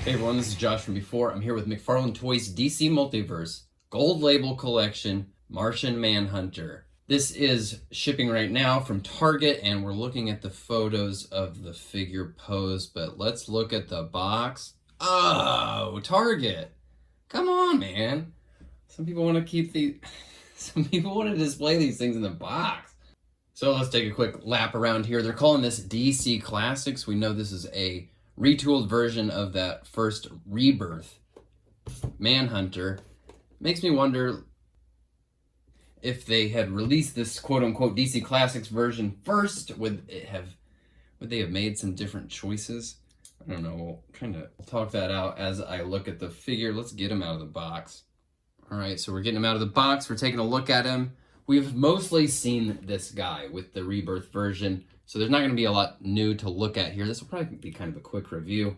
Hey everyone, this is Josh from before. I'm here with McFarlane Toys DC Multiverse Gold Label Collection Martian Manhunter. This is shipping right now from Target, and we're looking at the photos of the figure pose, but let's look at the box. Oh, Target. Come on, man. Some people want to display these things in the box. So let's take a quick lap around here. They're calling this DC Classics. We know this is a retooled version of that first Rebirth Manhunter. Makes me wonder if they had released this quote-unquote DC Classics version first, would they have made some different choices? I don't know. We'll kind of talk that out as I look at the figure. Let's get him out of the box. All right, so we're getting him out of the box. We're taking a look at him. We've mostly seen this guy with the Rebirth version, so there's not going to be a lot new to look at here. This will probably be kind of a quick review.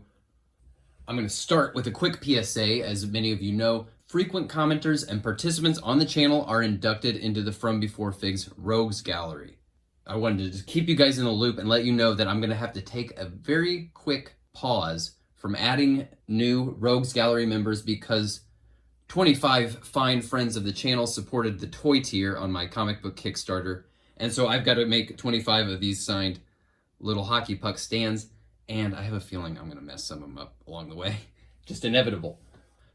I'm going to start with a quick PSA. As many of you know, frequent commenters and participants on the channel are inducted into the From Before Figs Rogues Gallery. I wanted to just keep you guys in the loop and let you know that I'm going to have to take a very quick pause from adding new Rogues Gallery members because 25 fine friends of the channel supported the toy tier on my comic book Kickstarter, and so I've got to make 25 of these signed little hockey puck stands, and I have a feeling I'm going to mess some of them up along the way. Just inevitable.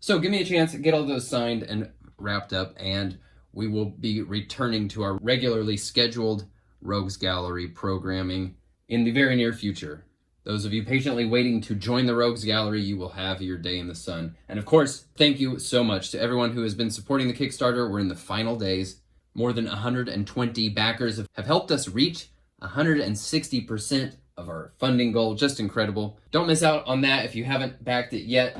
So give me a chance to get all those signed and wrapped up, and we will be returning to our regularly scheduled Rogues Gallery programming in the very near future. Those of you patiently waiting to join the Rogues Gallery, you will have your day in the sun. And of course, thank you so much to everyone who has been supporting the Kickstarter. We're in the final days. More than 120 backers have helped us reach 160% of our funding goal. Just incredible. Don't miss out on that if you haven't backed it yet.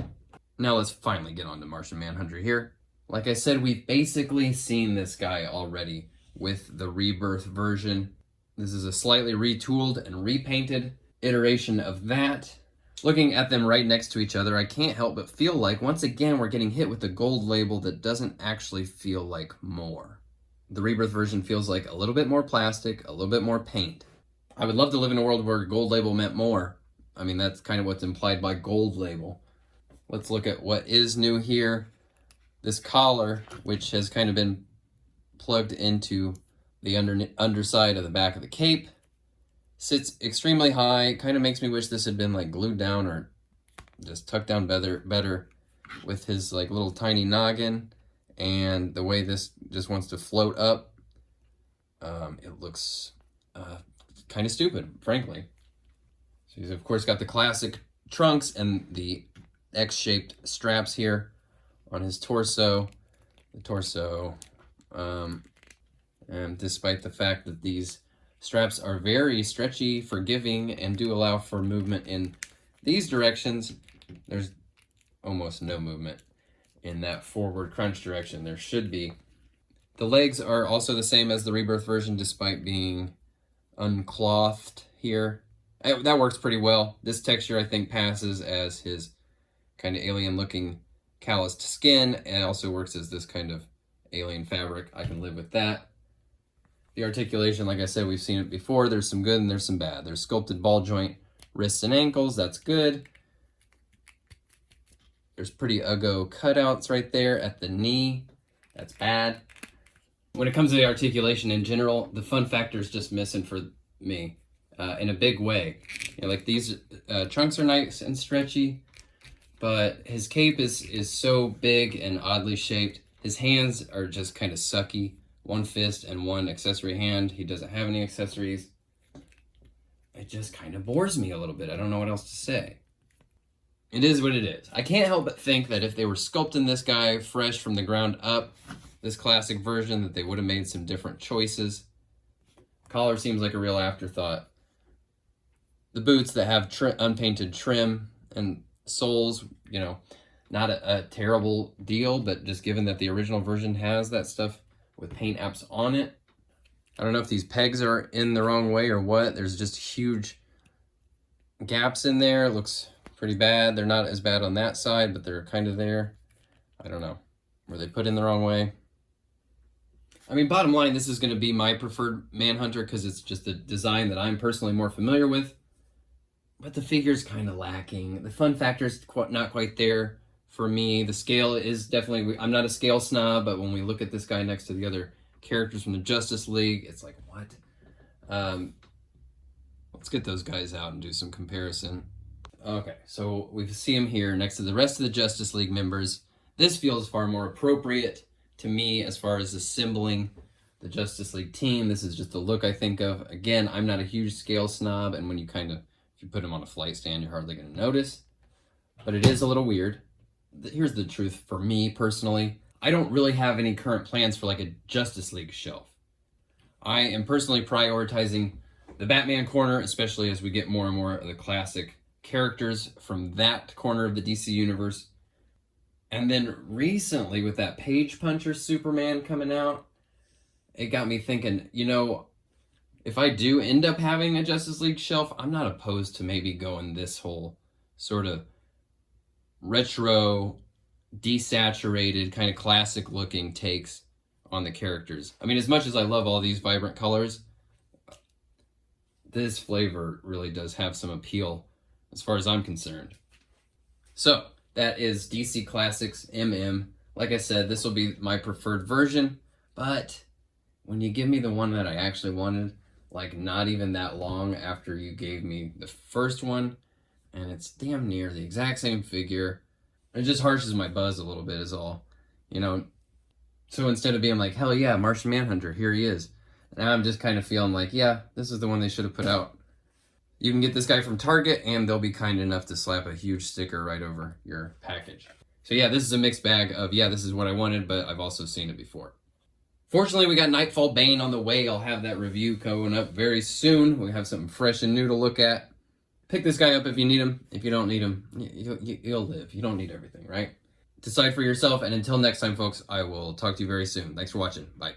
Now let's finally get on to Martian Manhunter here. Like I said, we've basically seen this guy already with the Rebirth version. This is a slightly retooled and repainted iteration of that. Looking at them right next to each other, I can't help but feel like once again we're getting hit with a gold label that doesn't actually feel like more. The Rebirth version feels like a little bit more plastic, a little bit more paint. I would love to live in a world where gold label meant more. I mean, that's kind of what's implied by gold label. Let's look at what is new here. This collar, which has kind of been plugged into the underside of the back of the cape, sits extremely high. Kind of makes me wish this had been like glued down or just tucked down better with his like little tiny noggin, and the way this just wants to float up. It looks kind of stupid, frankly. So he's of course got the classic trunks and the X-shaped straps here on his torso. And despite the fact that these straps are very stretchy, forgiving, and do allow for movement in these directions, there's almost no movement in that forward crunch direction. There should be. The legs are also the same as the Rebirth version, despite being unclothed here. That works pretty well. This texture, I think, passes as his kind of alien-looking calloused skin, and it also works as this kind of alien fabric. I can live with that. The articulation, like I said, we've seen it before. There's some good and there's some bad. There's sculpted ball joint wrists and ankles. That's good. There's pretty uggo cutouts right there at the knee. That's bad. When it comes to the articulation in general, the fun factor is just missing for me in a big way. You know, like these trunks are nice and stretchy, but his cape is so big and oddly shaped. His hands are just kind of sucky. One fist and one accessory hand. He doesn't have any accessories. It just kind of bores me a little bit. I don't know what else to say. It is what it is. I can't help but think that if they were sculpting this guy fresh from the ground up, this classic version, that they would have made some different choices. Collar seems like a real afterthought. The boots that have unpainted trim and soles, you know, not a terrible deal, but just given that the original version has that stuff with paint apps on it. I don't know if these pegs are in the wrong way or what. There's just huge gaps in there. It looks pretty bad. They're not as bad on that side, but they're kind of there. I don't know. Were they put in the wrong way? I mean, bottom line, this is going to be my preferred Manhunter because it's just the design that I'm personally more familiar with. but the figure's kind of lacking. The fun factor's not quite there for me. The scale is definitely, I'm not a scale snob, but when we look at this guy next to the other characters from the Justice League, it's like, what? Let's get those guys out and do some comparison. Okay, so we see him here next to the rest of the Justice League members. This feels far more appropriate to me as far as assembling the Justice League team. This is just the look I think of. Again, I'm not a huge scale snob, and when you if you put him on a flight stand, you're hardly going to notice. But it is a little weird. Here's the truth for me personally. I don't really have any current plans for like a Justice League shelf. I am personally prioritizing the Batman corner, especially as we get more and more of the classic characters from that corner of the DC universe. And then recently with that Page Puncher Superman coming out, it got me thinking, you know, if I do end up having a Justice League shelf, I'm not opposed to maybe going this whole sort of retro, desaturated, kind of classic looking takes on the characters. I mean, as much as I love all these vibrant colors, this flavor really does have some appeal as far as I'm concerned. So that is DC Classics MM. Like I said, this will be my preferred version, but when you give me the one that I actually wanted, like not even that long after you gave me the first one, and it's damn near the exact same figure, it just harshes my buzz a little bit is all, you know. So instead of being like, hell yeah, Martian Manhunter, here he is, now I'm just kind of feeling like, yeah, this is the one they should have put out. You can get this guy from Target, and they'll be kind enough to slap a huge sticker right over your package. So yeah, this is a mixed bag of, yeah, this is what I wanted, but I've also seen it before. Fortunately, we got Nightfall Bane on the way. I'll have that review going up very soon. We have something fresh and new to look at. Pick this guy up if you need him. If you don't need him, you'll live. You don't need everything, right? Decide for yourself, and until next time, folks, I will talk to you very soon. Thanks for watching. Bye.